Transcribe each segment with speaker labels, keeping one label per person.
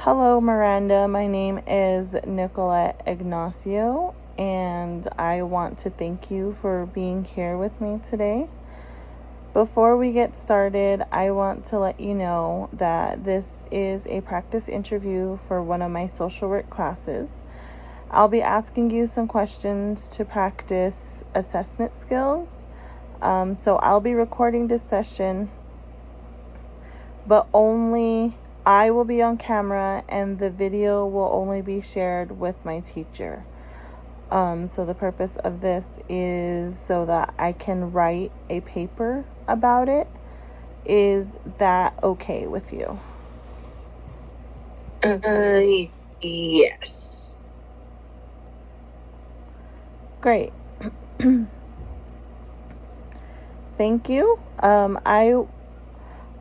Speaker 1: Hello, Miranda. My name is Nicolette Ignacio, and I want to thank you for being here with me today. Before we get started, I want to let you know that this is a practice interview for one of my social work classes. I'll be asking you some questions to practice assessment skills. So I'll be recording this session, but only I will be on camera and the video will only be shared with my teacher. So the purpose of this is so that I can write a paper about it. Is that okay with you?
Speaker 2: Yes.
Speaker 1: Great. Thank you.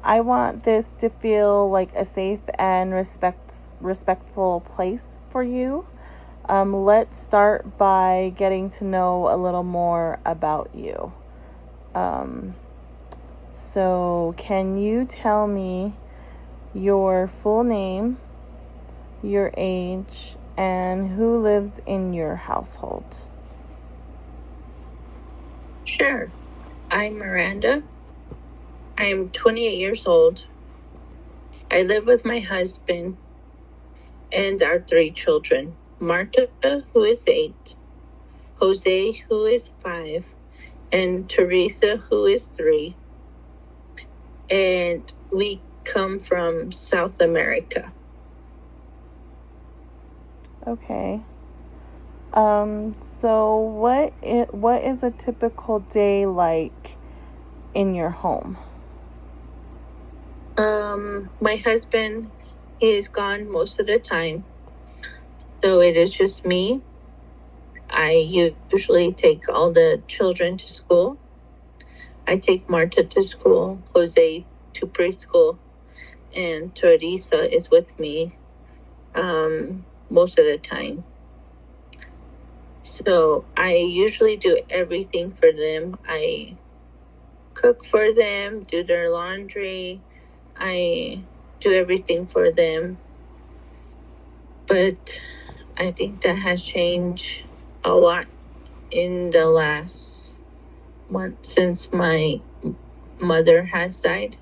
Speaker 1: I want this to feel like a safe and respectful place for you. Let's start by getting to know a little more about you. So can you tell me your full name, your age, and who lives in your household?
Speaker 2: Sure. I'm Miranda. I'm 28 years old. I live with my husband and our 3 children. Marta, who is 8, Jose, who is 5, and Teresa, who is 3. And we come from South America.
Speaker 1: Okay. So what is a typical day like in your home?
Speaker 2: My husband is gone most of the time, so it is just me. I usually take all the children to school. I take Marta to school, Jose to preschool, and Teresa is with me most of the time. So I usually do everything for them. I cook for them, do their laundry. I do everything for them. But I think that has changed a lot in the last month since my mother has died.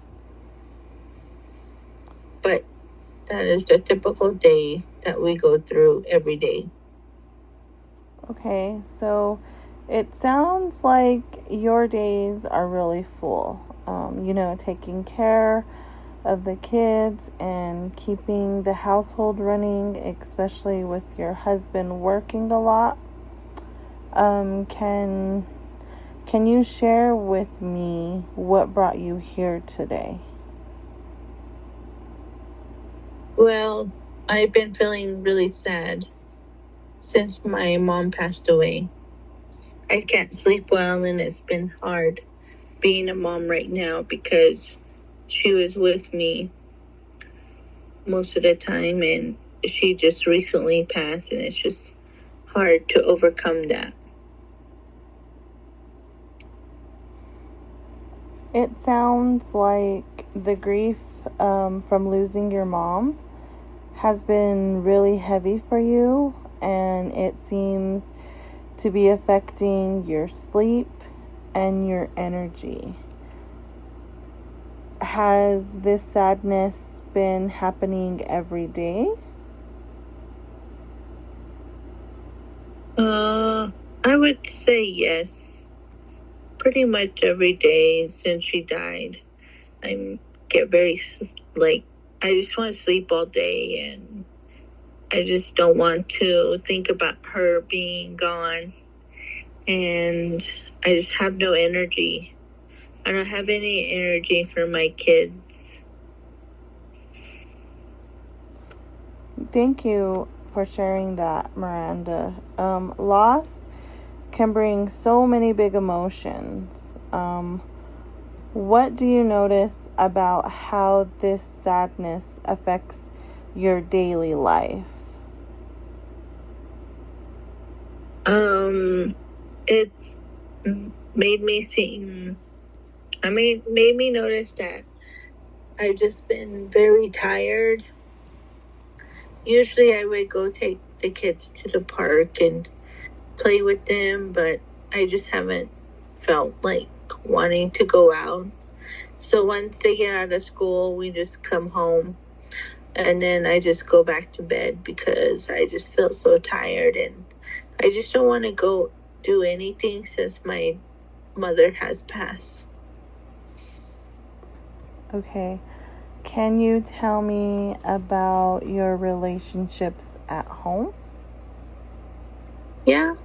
Speaker 2: But that is the typical day that we go through every day.
Speaker 1: Okay, so it sounds like your days are really full. Taking care of the kids and keeping the household running, especially with your husband working a lot. Can you share with me what brought you here today?
Speaker 2: Well, I've been feeling really sad since my mom passed away. I can't sleep well, and it's been hard being a mom right now because she was with me most of the time, and she just recently passed, and it's just hard to overcome that.
Speaker 1: It sounds like the grief from losing your mom has been really heavy for you, and it seems to be affecting your sleep and your energy. Has this sadness been happening every day?
Speaker 2: I would say yes. Pretty much every day since she died. I get very, I just want to sleep all day, and I just don't want to think about her being gone. And I just have no energy. I don't have any energy for my kids.
Speaker 1: Thank you for sharing that, Miranda. Loss can bring so many big emotions. What do you notice about how this sadness affects your daily life?
Speaker 2: It's made me seem, made me notice that I've just been very tired. Usually I would go take the kids to the park and play with them, but I just haven't felt like wanting to go out. So once they get out of school, we just come home and then I just go back to bed because I just feel so tired and I just don't want to go do anything since my mother has passed.
Speaker 1: Okay. Can you tell me about your relationships at home?
Speaker 2: Yeah.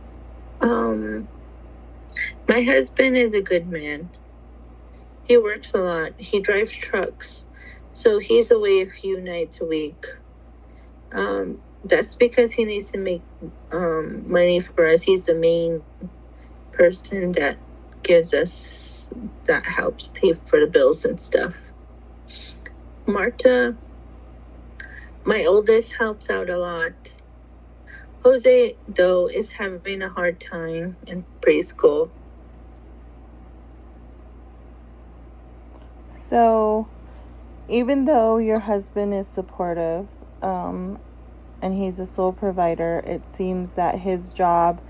Speaker 2: My husband is a good man. He works a lot. He drives trucks. So he's away a few nights a week. That's because he needs to make money for us. He's the main person that gives us, that helps pay for the bills and stuff. Marta, my oldest, helps out a lot. Jose, though, is having a hard time in preschool.
Speaker 1: So, even though your husband is supportive, and he's a sole provider, it seems that his job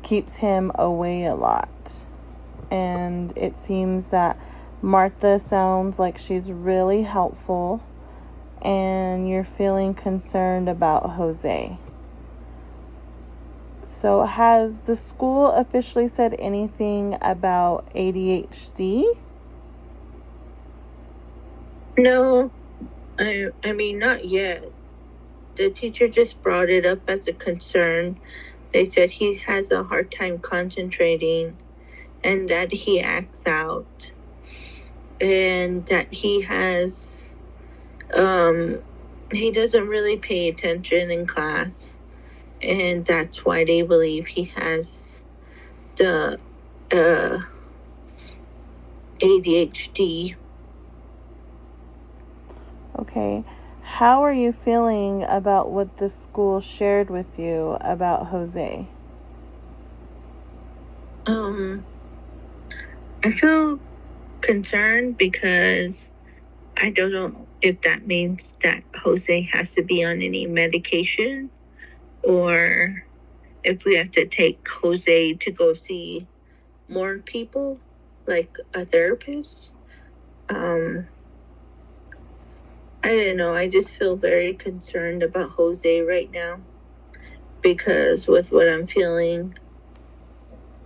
Speaker 1: keeps him away a lot. And it seems that Martha sounds like she's really helpful, and you're feeling concerned about Jose. So, has the school officially said anything about ADHD?
Speaker 2: No, I mean, not yet. The teacher just brought it up as a concern. They said he has a hard time concentrating and that he acts out and that he has, he doesn't really pay attention in class. And that's why they believe he has the ADHD.
Speaker 1: Okay. How are you feeling about what the school shared with you about Jose?
Speaker 2: I feel concerned because I don't know if that means that Jose has to be on any medication or if we have to take Jose to go see more people, like a therapist. I don't know. I just feel very concerned about Jose right now because with what I'm feeling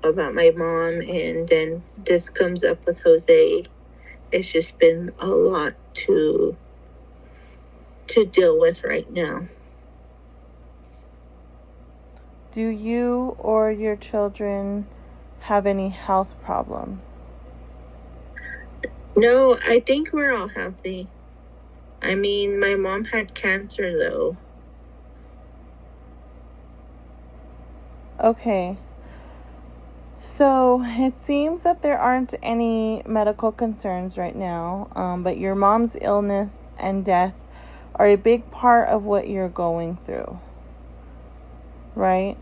Speaker 2: about my mom, and then this comes up with Jose, it's just been a lot to deal with right now.
Speaker 1: Do you or your children have any health problems?
Speaker 2: No, I think we're all healthy. I mean, my mom had cancer though.
Speaker 1: Okay. So it seems that there aren't any medical concerns right now, but your mom's illness and death are a big part of what you're going through, right?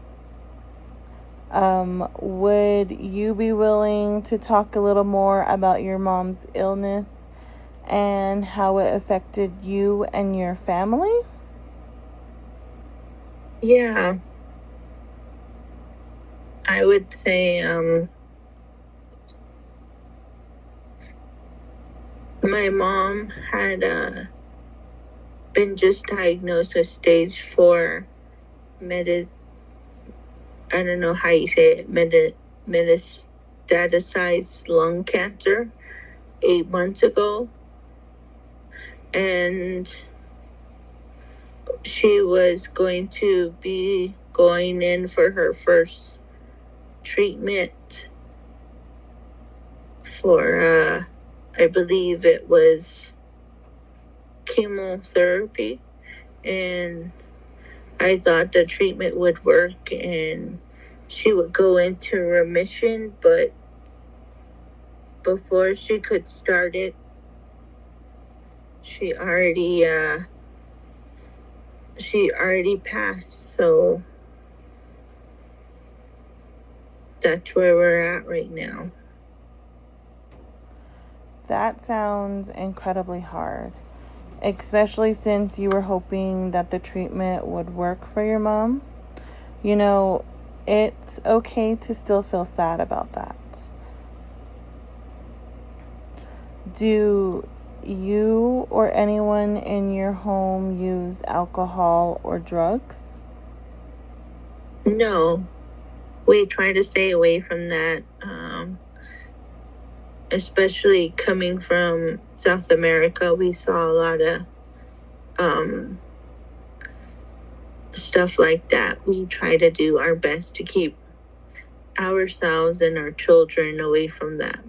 Speaker 1: Would you be willing to talk a little more about your mom's illness and how it affected you and your family?
Speaker 2: Yeah. I would say my mom had been just diagnosed with stage 4 I don't know how you say it, metastaticized lung cancer 8 months ago. And she was going to be going in for her first treatment for, I believe it was chemotherapy. And I thought the treatment would work and she would go into remission, but before she could start it, she already passed. So that's where we're at right now.
Speaker 1: That sounds incredibly hard. especially since you were hoping that the treatment would work for your mom. You know, it's okay to still feel sad about that. Do you or anyone in your home use alcohol or drugs?
Speaker 2: No, we try to stay away from that, especially coming from South America. We saw a lot of stuff like that. We try to do our best to keep ourselves and our children away from that.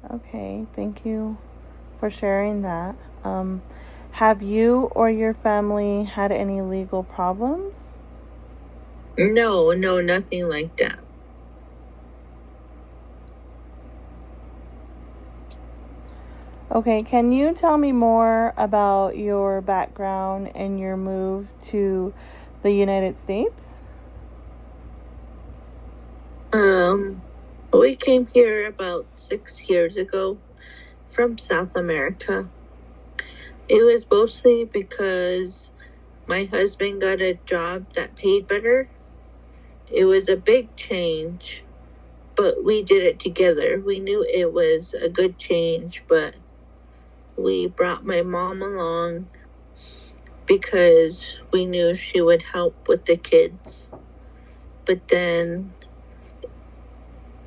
Speaker 1: Okay, thank you for sharing that. Have you or your family had any legal problems?
Speaker 2: No, nothing like that.
Speaker 1: Okay, can you tell me more about your background and your move to the United States?
Speaker 2: We came here about 6 years ago from South America. It was mostly because my husband got a job that paid better. It was a big change, but we did it together. We knew it was a good change, but we brought my mom along because we knew she would help with the kids. But then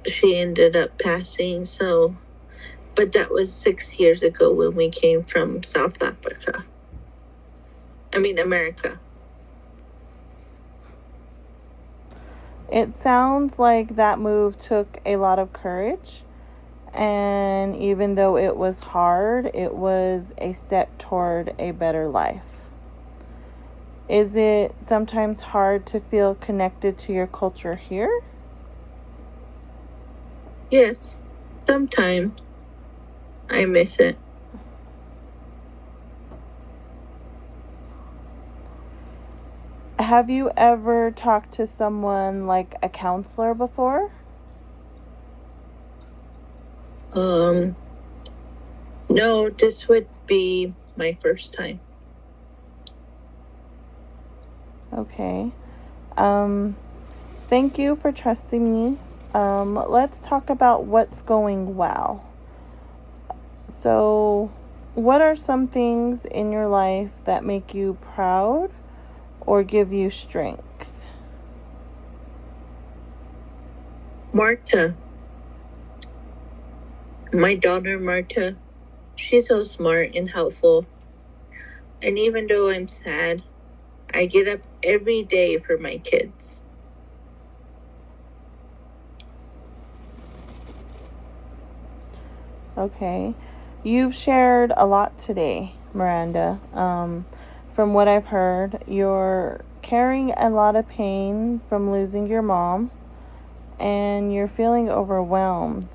Speaker 2: she ended up passing, but that was 6 years ago when we came from South Africa. America.
Speaker 1: It sounds like that move took a lot of courage, and even though it was hard, it was a step toward a better life. Is it sometimes hard to feel connected to your culture here?
Speaker 2: Yes, sometimes I miss it.
Speaker 1: Have you ever talked to someone like a counselor before?
Speaker 2: No, this would be my first time.
Speaker 1: Okay. Thank you for trusting me. Let's talk about what's going well. So, what are some things in your life that make you proud or give you strength?
Speaker 2: Marta, my daughter Marta, she's so smart and helpful. And even though I'm sad, I get up every day for my kids.
Speaker 1: Okay. You've shared a lot today, Miranda. From what I've heard, you're carrying a lot of pain from losing your mom, and you're feeling overwhelmed.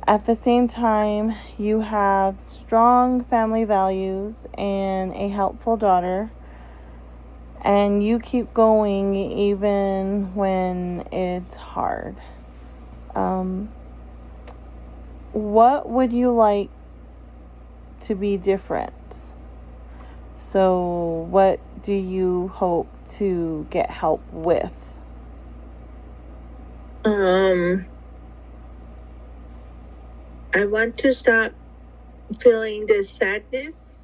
Speaker 1: At the same time, you have strong family values and a helpful daughter, and you keep going even when it's hard. What would you like to be different? So, what do you hope to get help with?
Speaker 2: I want to stop feeling this sadness.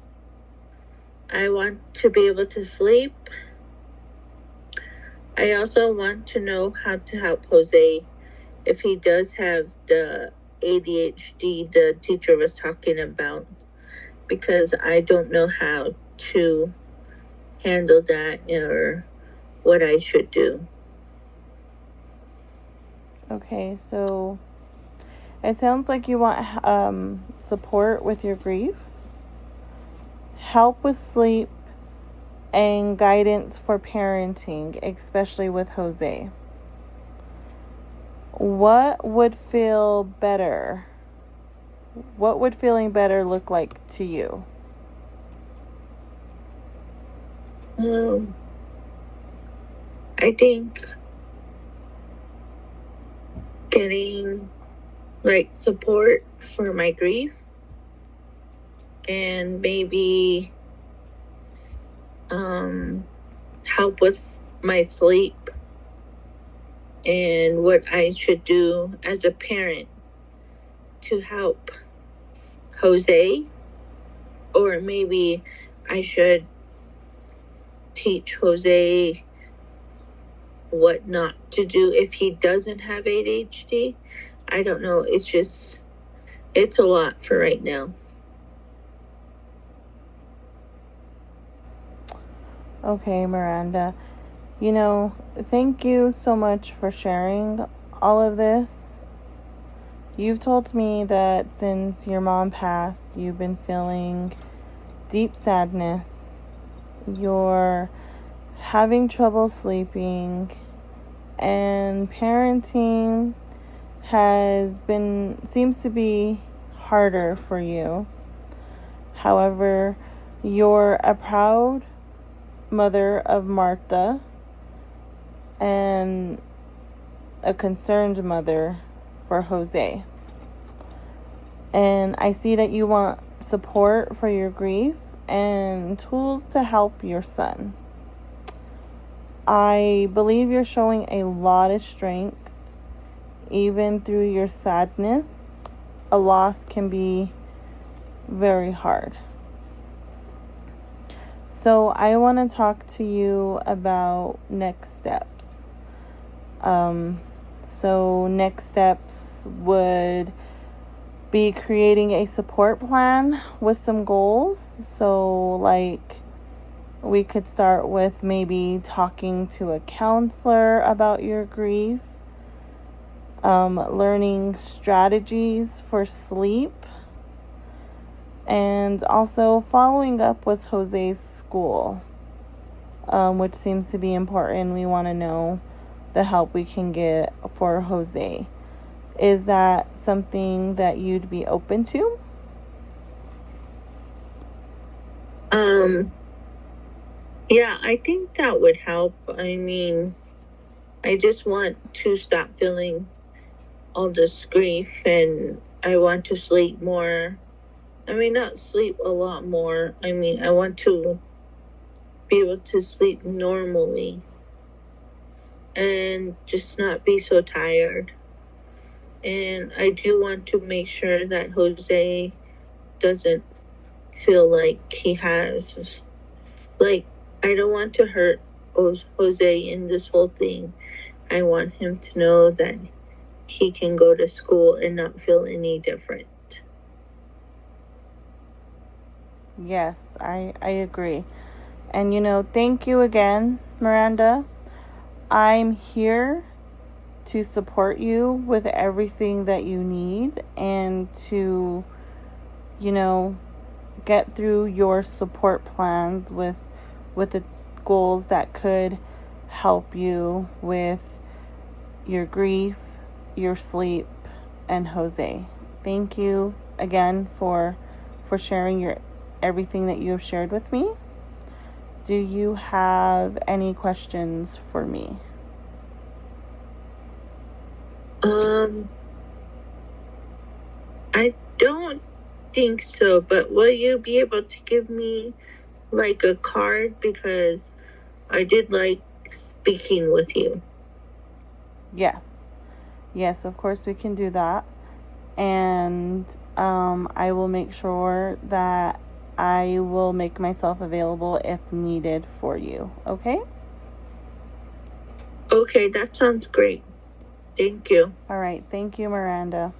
Speaker 2: I want to be able to sleep. I also want to know how to help Jose if he does have the ADHD the teacher was talking about, because I don't know how to handle that or what I should do.
Speaker 1: Okay, so it sounds like you want support with your grief, help with sleep, and guidance for parenting, especially with Jose. What would feel better? What would feeling better look like to you?
Speaker 2: I think getting support for my grief and maybe help with my sleep and what I should do as a parent to help Jose, or maybe I should teach Jose what not to do if he doesn't have ADHD. I don't know. It's a lot for right now.
Speaker 1: Okay, Miranda. Thank you so much for sharing all of this. You've told me that since your mom passed, you've been feeling deep sadness. You're having trouble sleeping, and parenting seems to be harder for you. However, you're a proud mother of Martha and a concerned mother for Jose. And I see that you want support for your grief and tools to help your son. I believe you're showing a lot of strength even through your sadness. A loss can be very hard. So I want to talk to you about next steps. So next steps would be creating a support plan with some goals. So we could start with maybe talking to a counselor about your grief, learning strategies for sleep, and also following up with Jose's school, which seems to be important. We want to know the help we can get for Jose. Is that something that you'd be open to?
Speaker 2: Yeah, I think that would help. I mean, I just want to stop feeling all this grief, and I want to sleep more. I mean, not sleep a lot more. I mean, I want to be able to sleep normally and just not be so tired. And I do want to make sure that Jose doesn't feel like he has, I don't want to hurt Jose in this whole thing. I want him to know that he can go to school and not feel any different.
Speaker 1: Yes, I agree. And thank you again, Miranda. I'm here to support you with everything that you need and to, get through your support plans with the goals that could help you with your grief, your sleep, and Jose. Thank you again for sharing everything that you have shared with me. Do you have any questions for me?
Speaker 2: I don't think so, but will you be able to give me a card, because I did like speaking with you?
Speaker 1: Yes, of course we can do that. And I will make sure that I will make myself available if needed for you. Okay?
Speaker 2: Okay, that sounds great. Thank you.
Speaker 1: All right. Thank you, Miranda.